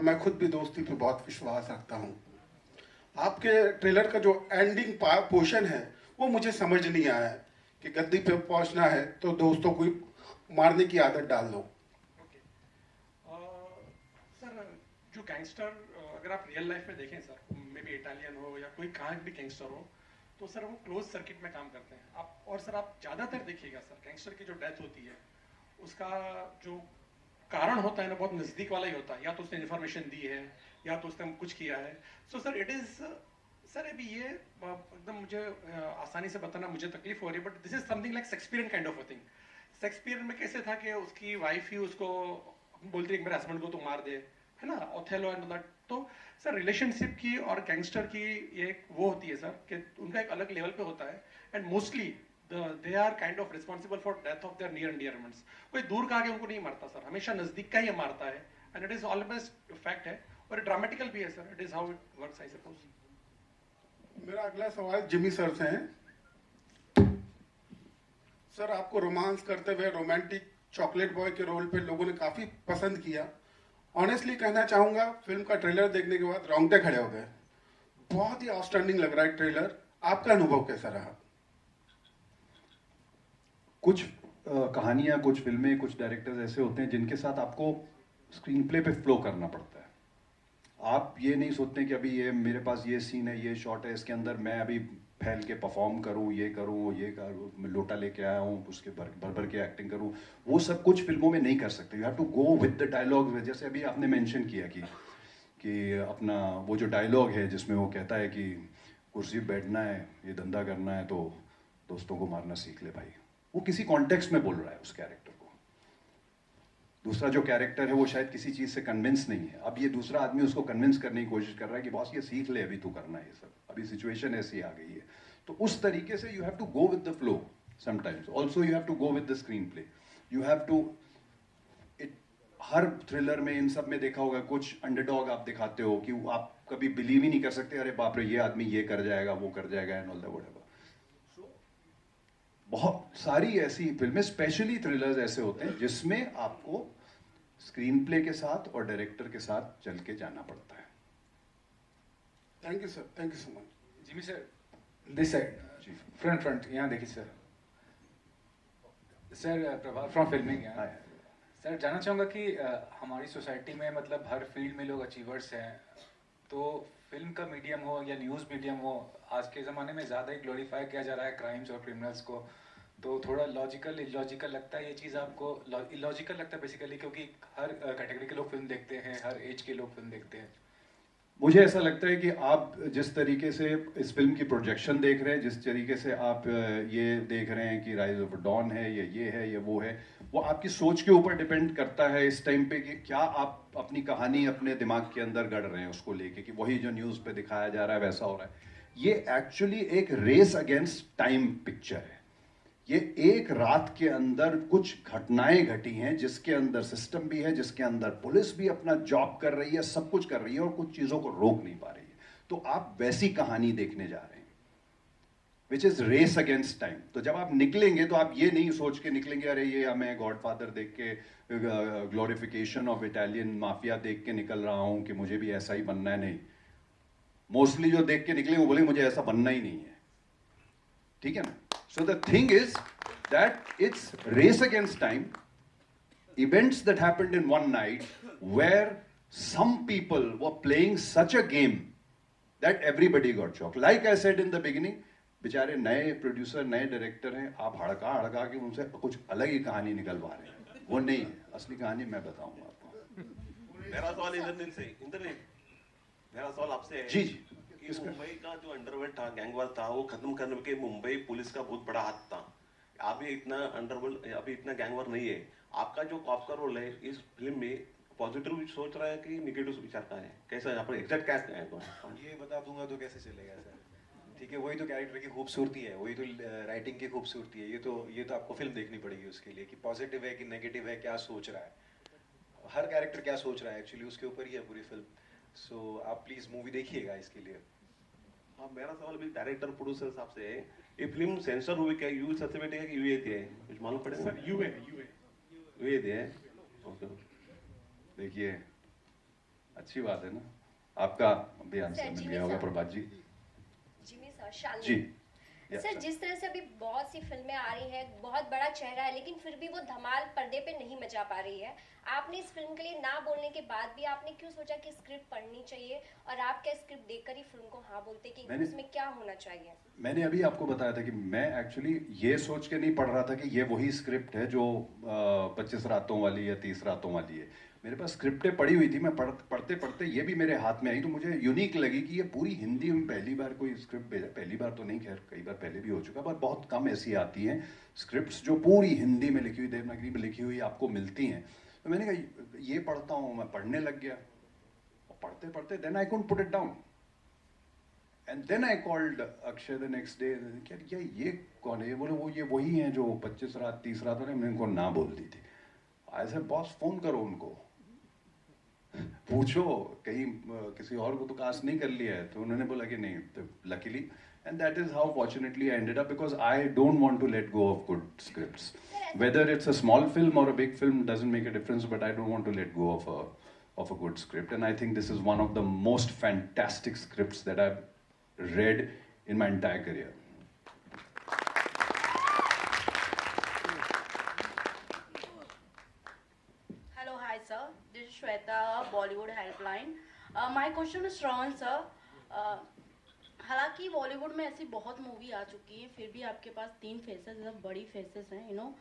मैं खुद भी दोस्ती पे बहुत विश्वास रखता हूँ। आपके ट्रेलर का जो एंडिंग पोर्शन है वो मुझे समझ नहीं आया है कि गद्दी पे पहुंचना है तो दोस्तों को मारने की आदत डाल दो। ओके सर, जो गैंगस्टर अगर आप रियल लाइफ में देखें सर, मे बी इटालियन हो या कोई कहाँ भी गैंगस्टर हो, तो सर वो क्लोज सर्किट में काम करते हैं। आप और सर आप ज़्यादातर देखिएगा सर, गैंगस्टर की जो डेथ होती है उसका जो कारण होता है ना, बहुत नज़दीक वाला ही होता है। या तो उसने इन्फॉर्मेशन दी है या तो उसने कुछ किया है। So sir it is sir, अभी ये एकदम मुझे आसानी से बताना मुझे तकलीफ हो रही है, but this is something like Shakespearean kind of a thing. Shakespeare में कैसे था कि उसकी वाइफ ही उसको बोलती है मेरे हस्बैंड को तो मार दे, है ना, ओथेलो एंड दैट। तो सर रिलेशनशिप की और गैंगस्टर की ये एक वो होती है सर कि उनका एक अलग लेवल पे होता है, and mostly they are kind of responsible for death of their near and dear ones. कोई दूर का आके उनको नहीं मारता सर, हमेशा नजदीक का ही मारता है, and it is always fact है और ड्रामेटिकल भी है sir. It is how it works I suppose. मेरा अगला सवाल जिमी सर से है। सर, आपको रोमांस करते हुए रोमांटिक चॉकलेट बॉय के रोल पे लोगों ने काफी पसंद किया। ऑनेस्टली कहना चाहूंगा, फिल्म का ट्रेलर देखने के बाद रोंगटे खड़े हो गए। बहुत ही आउटस्टैंडिंग लग रहा है ट्रेलर। आपका अनुभव कैसा रहा? कुछ कहानियां, कुछ फिल्में, कुछ डायरेक्टर्स ऐसे होते हैं जिनके साथ आपको स्क्रीन प्ले पे फ्लो करना पड़ता है। आप ये नहीं सोचते कि अभी ये मेरे पास ये सीन है, ये शॉट है, इसके अंदर मैं अभी फैल के परफॉर्म करूं, ये करूं, मैं लोटा लेके आया हूं, उसके भर भर के एक्टिंग करूं। वो सब कुछ फिल्मों में नहीं कर सकते। You have to go with the dialogue. जैसे अभी आपने मेंशन किया कि अपना वो जो डायलॉग है जिसमें वो कहता है कि कुर्सी पे बैठना है, ये धंधा करना है तो दोस्तों को मारना सीख ले भाई। वो किसी कॉन्टेक्स्ट में बोल रहा है उस कैरेक्टर को। दूसरा जो कैरेक्टर है वो शायद किसी चीज से कन्विंस नहीं है। अब ये दूसरा आदमी उसको कन्विंस करने की कोशिश कर रहा है कि बॉस ये सीख ले, अभी तू करना है ये सब, अभी सिचुएशन ऐसी आ गई है। तो उस तरीके से you have to go with the flow sometimes. Also you have to go with the screen play. You have to हर थ्रिलर में, इन सब में देखा होगा, कुछ अंडरडॉग आप दिखाते हो कि आप कभी बिलीव ही नहीं कर सकते, अरे बाप रे ये आदमी ये कर जाएगा, वो कर जाएगा, एंड ऑल दैट व्हाटएवर। बहुत सारी ऐसी फिल्में, स्पेशली थ्रिलर्स ऐसे होते हैं जिसमें आपको स्क्रीन प्ले के साथ और डायरेक्टर के साथ चल के जाना पड़ता है। Thank you sir, thank you so much. Jimmy sir, this side, front यहाँ देखिए sir. Sir Prabhat from filming यहाँ। सर जानना चाहूँगा कि हमारी सोसाइटी में मतलब हर फील्ड में लोग अचीवर्स हैं, तो फिल्म का मीडियम हो या न्यूज़ मीडियम हो, आज के ज़माने में ज़्यादा ही ग्लोरीफाई किया जा रहा है क्राइम्स और क्रिमिनल्स को। तो थोड़ा लॉजिकल इलॉजिकल लगता है ये चीज़ आपको? इलॉजिकल लगता है बेसिकली, क्योंकि हर कैटेगरी के लोग फिल्म देखते हैं, हर एज के लोग फिल्म देखते हैं। मुझे ऐसा लगता है कि आप जिस तरीके से इस फिल्म की प्रोजेक्शन देख रहे हैं, जिस तरीके से आप ये देख रहे हैं कि राइज ऑफ डॉन है या ये है या वो है, वो आपकी सोच के ऊपर डिपेंड करता है इस टाइम पे कि क्या आप अपनी कहानी अपने दिमाग के अंदर गढ़ रहे हैं उसको लेके, कि वही जो न्यूज़ पे दिखाया जा रहा है वैसा हो रहा है। ये एक्चुअली एक रेस अगेंस्ट टाइम पिक्चर है। ये एक रात के अंदर कुछ घटनाएं घटी हैं जिसके अंदर सिस्टम भी है, जिसके अंदर पुलिस भी अपना जॉब कर रही है, सब कुछ कर रही है और कुछ चीजों को रोक नहीं पा रही है। तो आप वैसी कहानी देखने जा रहे हैं which is race against time. तो जब आप निकलेंगे तो आप ये नहीं सोच के निकलेंगे अरे ये हमें गॉडफादर देख के, ग्लोरिफिकेशन ऑफ इटालियन माफिया देख के निकल रहा हूं कि मुझे भी ऐसा ही बनना है। नहीं, मोस्टली जो देख के निकले वो बोलेंगे मुझे ऐसा बनना ही नहीं है। ठीक है ना? So the thing is that it's race against time, events that happened in one night where some people were playing such a game that everybody got shocked. Like I said in the beginning, बेचारे नए producer, नए director हैं, आप हड़का हड़का के उनसे कुछ अलग ही कहानी निकलवा रहे हैं। वो नहीं है असली कहानी, मैं बताऊंगा आपको। मेरा सवाल मेरा सवाल आपसे है जी कि मुंबई का जो अंडरवर्ल्ड था, गैंगवार था, वो खत्म करने के मुंबई पुलिस का बहुत बड़ा हाथ था। अभी इतना अंडरवर्ल्ड, अभी इतना गैंगवार नहीं है। आपका जो कॉप का रोल है इस फिल्म में, पॉजिटिव सोच रहा है कि निगेटिव विचार का है? कैसा है, आप एग्जैक्ट क्या है? तो ये बता दूंगा तो कैसे चलेगा सर? ठीक है, वही तो कैरेक्टर की खूबसूरती है, वही तो राइटिंग की खूबसूरती है। ये तो आपको फिल्म देखनी पड़ेगी उसके लिए कि पॉजिटिव है कि नेगेटिव है, क्या सोच रहा है हर कैरेक्टर, क्या सोच रहा है एक्चुअली, उसके ऊपर ही है पूरी फिल्म। सो आप प्लीज मूवी देखिएगा इसके लिए। हाँ, मेरा सवाल भी डायरेक्टर प्रोड्यूसर साहब से है, ये फिल्म सेंसर हुई क्या, यू सर्टिफिकेट है कि यूए है, कुछ मालूम पड़ेगा? सर यूए यूए है। ओके, देखिए अच्छी बात है ना, आपका भी आंसर सर, मिल जिमी गया होगा sir. Prabhat ji. Jimmy sir, Shalini. Ji या, सर, जिस तरह से अभी बहुत सी फिल्में आ रही हैं, बहुत बड़ा चेहरा है, लेकिन फिर भी वो धमाल पर्दे पे नहीं मचा पा रही है। आपने इस फिल्म के लिए ना बोलने के बाद भी आपने क्यों सोचा कि स्क्रिप्ट पढ़नी चाहिए, और आप क्या स्क्रिप्ट देखकर ही फिल्म को हाँ बोलते कि उसमें क्या होना चाहिए? मैंने अभी आपको बताया था कि मैं एक्चुअली ये सोच के नहीं पढ़ रहा था कि ये वही स्क्रिप्ट है जो 25 रातों वाली या 30 रातों वाली है। मेरे पास स्क्रिप्टें पड़ी हुई थी, मैं पढ़ते पढ़ते ये भी मेरे हाथ में आई, तो मुझे यूनिक लगी कि ये पूरी हिंदी में पहली बार कोई स्क्रिप्ट भेजा। पहली बार तो नहीं, खैर कई बार पहले भी हो चुका, पर बहुत कम ऐसी आती हैं स्क्रिप्ट्स जो पूरी हिंदी में लिखी हुई, देवनागरी में लिखी हुई आपको मिलती हैं। तो मैंने कहा ये पढ़ता हूँ, मैं पढ़ने लग गया, और पढ़ते पढ़ते then I couldn't put it down, and then I called Akshay the next day, क्या ये कौन है? बोले वो ये वही हैं जो 25 रात 30 रात वाले, मैंने उनको ना बोल दी थी। आई सेड बॉस फोन करो उनको, पूछो कहीं किसी और को तो कास्ट नहीं कर लिया है। तो उन्होंने बोला कि नहीं, तो luckily, and that is how fortunately I ended up, because I don't want to let go of good scripts, whether it's a small film और a big film doesn't make a difference, but I don't want to let go of a good script, and I think this is one of the most fantastic scripts that I've read in my entire career. Hello, hi sir. This is Shweta, Bollywood Helpline. My question is Shravan sir. हालांकि बॉलीवुड में ऐसी बहुत movie आ चुकी है, फिर भी आपके पास 3 faces, बड़ी फेसेस हैं,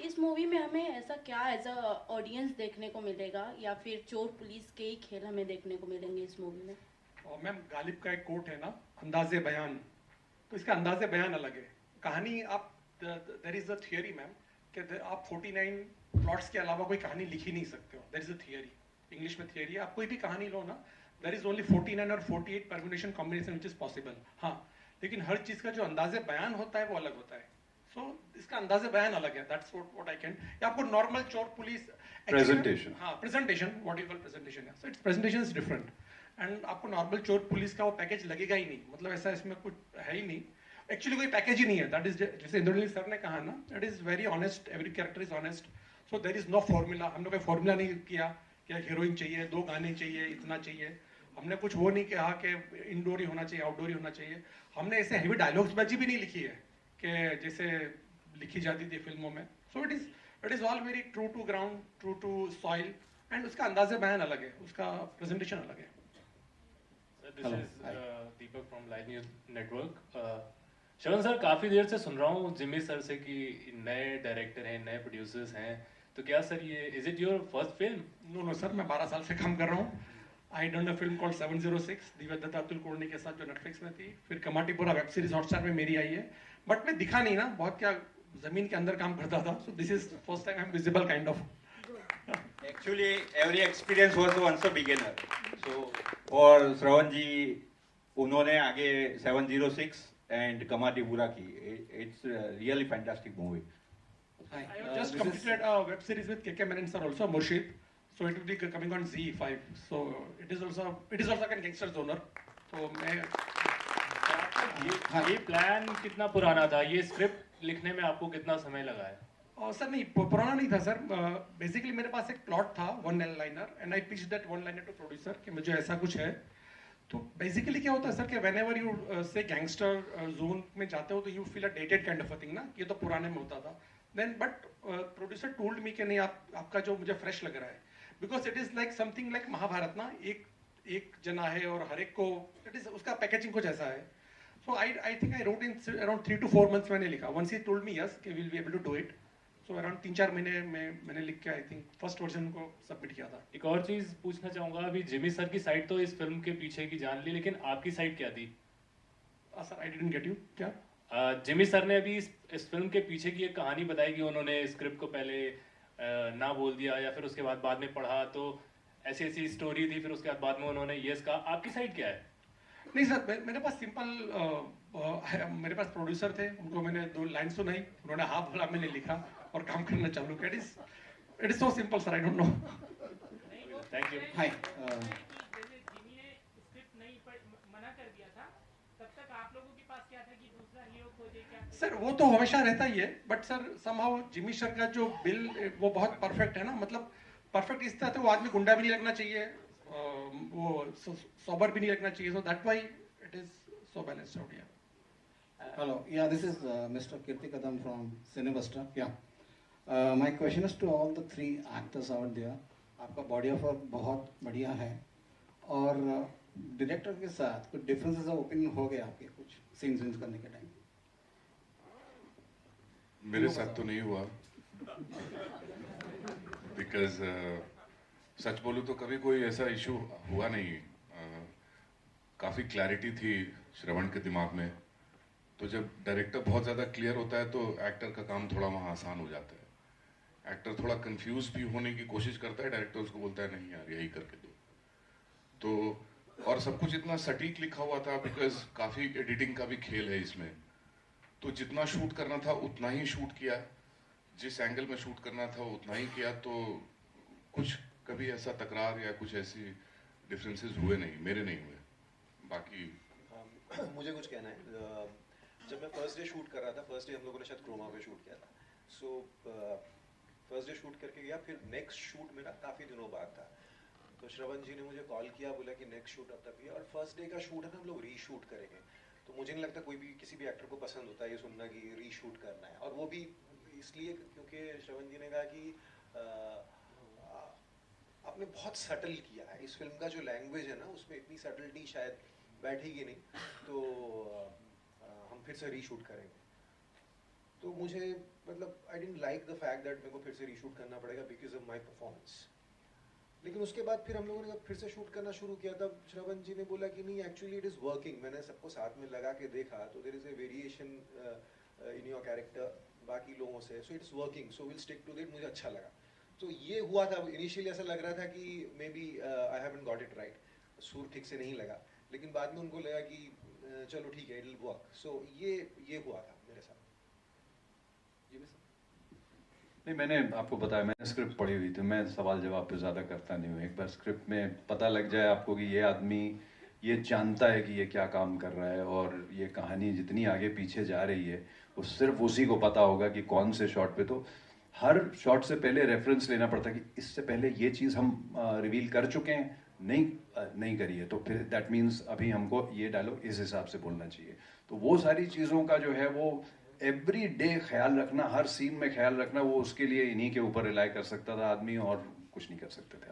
इस मूवी में हमें ऐसा क्या एज अ ऑडियंस देखने को मिलेगा, या फिर चोर पुलिस के ही खेल हमें देखने को मिलेंगे इस मूवी में? और मैम, गालिब का एक कोट है ना, अंदाजे बयान, तो इसका अंदाजे बयान अलग है। कहानी आप, there is a theory ma'am कि आप 49 प्लॉट्स के अलावा कोई कहानी लिख ही नहीं सकते हो। There is a theory, English में थियरी है, आप कोई भी कहानी लो ना, देयर इज ओनली 49 और 48 permutation combination which is possible. हाँ, लेकिन हर चीज का जो अंदाजे बयान होता है वो अलग होता है। So, इसका अंदाजे बयान अलग है। That's what I can. या आपको नॉर्मल चोर पुलिस Presentation. हाँ, presentation, what you call presentation है। So its presentation is different. And आपको नॉर्मल चोर पुलिस का वो पैकेज लगेगा ही नहीं, मतलब ऐसा इसमें कुछ है ही नहीं। एक्चुअली कोई पैकेज ही नहीं है। That is जैसे इंद्रनील सर ने कहा ना, that is very honest. Every character is honest. So there is no formula. हमने कोई formula नहीं किया कि हीरोइन चाहिए, 2 गाने चाहिए, इतना चाहिए। हमने कुछ वो नहीं कहा कि इंडोर ही होना चाहिए, आउटडोर ही होना चाहिए। हमने ऐसे हेवी डायलॉग्स बाजी भी नहीं लिखी है कि जैसे लिखी जाती थी फिल्मों में। So it is all very true to ground, true to soil, and उसका अंदाजे बयान अलग है, उसका प्रेजेंटेशन अलग है। This is Deepak from live news network. Shravan sir, काफी देर से सुन रहा हूँ जिमी सर से कि नए डायरेक्टर हैं, नए प्रोड्यूसर्स हैं, तो क्या सर ये is it your first film? No sir, मैं 12 साल से काम कर रहा हूँ। I done a film called 706 Divya Dutta Atul Kulkarni के साथ, जो नेटफ्लिक्स में थी। फिर कमाटीपुरा वेब सीरीज हॉटस्टार में मेरी आई है, बट मैं दिखा नहीं ना, बहुत क्या जमीन के अंदर काम करता था। So this is first time I am visible kind of. Actually, every experience was once a beginner. So और श्रवण जी, उन्होंने आगे 706 and कमाटीपुरा की, it's a really fantastic movie. I have just completed a web series with KK Menon sir also, Murshid. So it will be coming on Z5. So it is also like a gangster genre. So मैं ये plan कितना पुराना था? ये script लिखने में आपको कितना समय लगा है? और सर नहीं, पुराना नहीं था सर। बेसिकली मेरे पास एक प्लॉट था, 1 liner, and I pitch that 1 liner to producer कि मुझे ऐसा कुछ है। तो बेसिकली क्या होता है सर कि whenever you say gangster zone में जाते हो तो you feel a dated kind of a thing ना, ये तो पुराने में होता था। Then but producer told me कि नहीं, आपका जो मुझे फ्रेश लग रहा है, because it is like something like Mahabharat ना, एक जना है और हर एक को इट इज, उसका पैकेजिंग कुछ ऐसा है। So I think I wrote in around 3 to 4 months मैंने लिखा। Once he told me yes कि will be able to do it, so around 3-4 महीने में मैंने लिख के आई थिंक फर्स्ट वर्जन को सबमिट किया था। एक और चीज पूछना चाहूंगा, अभी जिमी सर की साइड तो इस फिल्म के पीछे की जान ली, लेकिन आपकी साइड क्या थी? Sir I didn't get you, क्या? जिमी सर ने अभी इस फिल्म के पीछे की एक कहानी बताई कि उन्होंने स्क्रिप्ट को पहले ना बोल दिया, या फिर उसके बाद में पढ़ा तो ऐसी स्टोरी थी, फिर उसके बाद में उन्होंने यस कहा। आपकी साइड क्या है? नहीं सर, मेरे पास सिंपल, मेरे पास प्रोड्यूसर थे, उनको मैंने 2 लाइन सुनाई, उन्होंने हाँ बोला, मैंने लिखा और काम करना चालू किया। It is so simple sir, I don't know. Thank you. Hi, sir वो तो हमेशा रहता ही है, but sir somehow Jimmy sir का जो बिल वो बहुत परफेक्ट है ना, मतलब परफेक्ट इस तरह से वो आदमी गुंडा भी नहीं लगना चाहिए, वो सोबर भी नहीं रखना चाहिए, so that why it is so balanced out here. Hello, yeah, this is Mr. Kirti Kadam from Cinevesta. Yeah, my question is to all the three actors out there. आपका बॉडी ऑफ वर्क बहुत बढ़िया है, और director के साथ कुछ differences of opinion हो गए आपके कुछ सीन्स करने के टाइम? मेरे साथ तो नहीं हुआ, बिकॉज सच बोलूं तो कभी कोई ऐसा इशू हुआ नहीं। काफ़ी क्लैरिटी थी श्रवण के दिमाग में, तो जब डायरेक्टर बहुत ज़्यादा क्लियर होता है तो एक्टर का काम थोड़ा वहाँ आसान हो जाता है। एक्टर थोड़ा कंफ्यूज भी होने की कोशिश करता है, डायरेक्टर उसको बोलता है नहीं यार यही करके दो। तो और सब कुछ इतना सटीक लिखा हुआ था, बिकॉज काफ़ी एडिटिंग का भी खेल है इसमें, तो जितना शूट करना था उतना ही शूट किया, जिस एंगल में शूट करना था उतना ही किया। तो कुछ कभी ऐसा तकरार या कुछ ऐसी डिफरेंसेस हुए नहीं, मेरे नहीं हुए। बाकी मुझे कुछ कहना है। जब मैं फर्स्ट डे शूट कर रहा था, फर्स्ट डे हम लोगों ने शायद क्रोमा पे शूट किया था, सो फर्स्ट डे शूट करके गया, फिर नेक्स्ट शूट मेरा काफ़ी दिनों बाद था, तो श्रवण जी ने मुझे कॉल किया, बोला कि नेक्स्ट शूट अब तक है और फर्स्ट डे का शूट है ना, हम लोग रीशूट करेंगे। तो मुझे नहीं लगता कोई भी किसी भी एक्टर को पसंद होता है ये सुनना कि रीशूट करना है, और वो भी इसलिए क्योंकि श्रवण जी ने कहा कि आपने बहुत सटल किया है, इस फिल्म का जो लैंग्वेज है ना उसमें इतनी सटलिटी शायद बैठेगी नहीं, तो हम फिर से रीशूट करेंगे। तो मुझे मतलब I didn't like the fact that मेरे को फिर से रीशूट करना पड़ेगा बिकॉज ऑफ माय परफॉर्मेंस। लेकिन उसके बाद फिर हम लोगों ने जब फिर से शूट करना शुरू किया तब श्रवण जी ने बोला कि नहीं एक्चुअली इट इज़ वर्किंग। मैंने सबको साथ में लगा के देखा तो there is a variation in your character बाकी लोगों से, so it's working, so will stick to that. मुझे अच्छा लगा। तो ये हुआ था, इनिशियली ऐसा लग रहा था कि maybe I haven't got it right, सुर ठीक से नहीं लगा, लेकिन बाद में उनको लगा कि चलो ठीक है इट विल वर्क। सो ये हुआ था मेरे साथ। नहीं, मैंने आपको बताया, मैंने स्क्रिप्ट पढ़ी हुई थी, मैं सवाल जवाब पे ज़्यादा करता नहीं हूँ। एक बार स्क्रिप्ट में पता लग जाए आपको कि ये आदमी ये जानता है कि ये क्या काम कर रहा है और ये कहानी जितनी आगे पीछे जा रही है वो सिर्फ उसी को पता होगा कि कौन से शॉट पे। तो हर शॉट से पहले रेफरेंस लेना पड़ता है कि इससे पहले ये चीज़ हम रिवील कर चुके हैं, नहीं करी है, तो फिर दैट मीन्स अभी हमको ये डायलॉग इस हिसाब से बोलना चाहिए। तो वो सारी चीज़ों का जो है वो एवरी डे ख्याल रखना, हर सीन में ख्याल रखना, वो उसके लिए इन्हीं के ऊपर रिलाई कर सकता था आदमी, और कुछ नहीं कर सकते थे।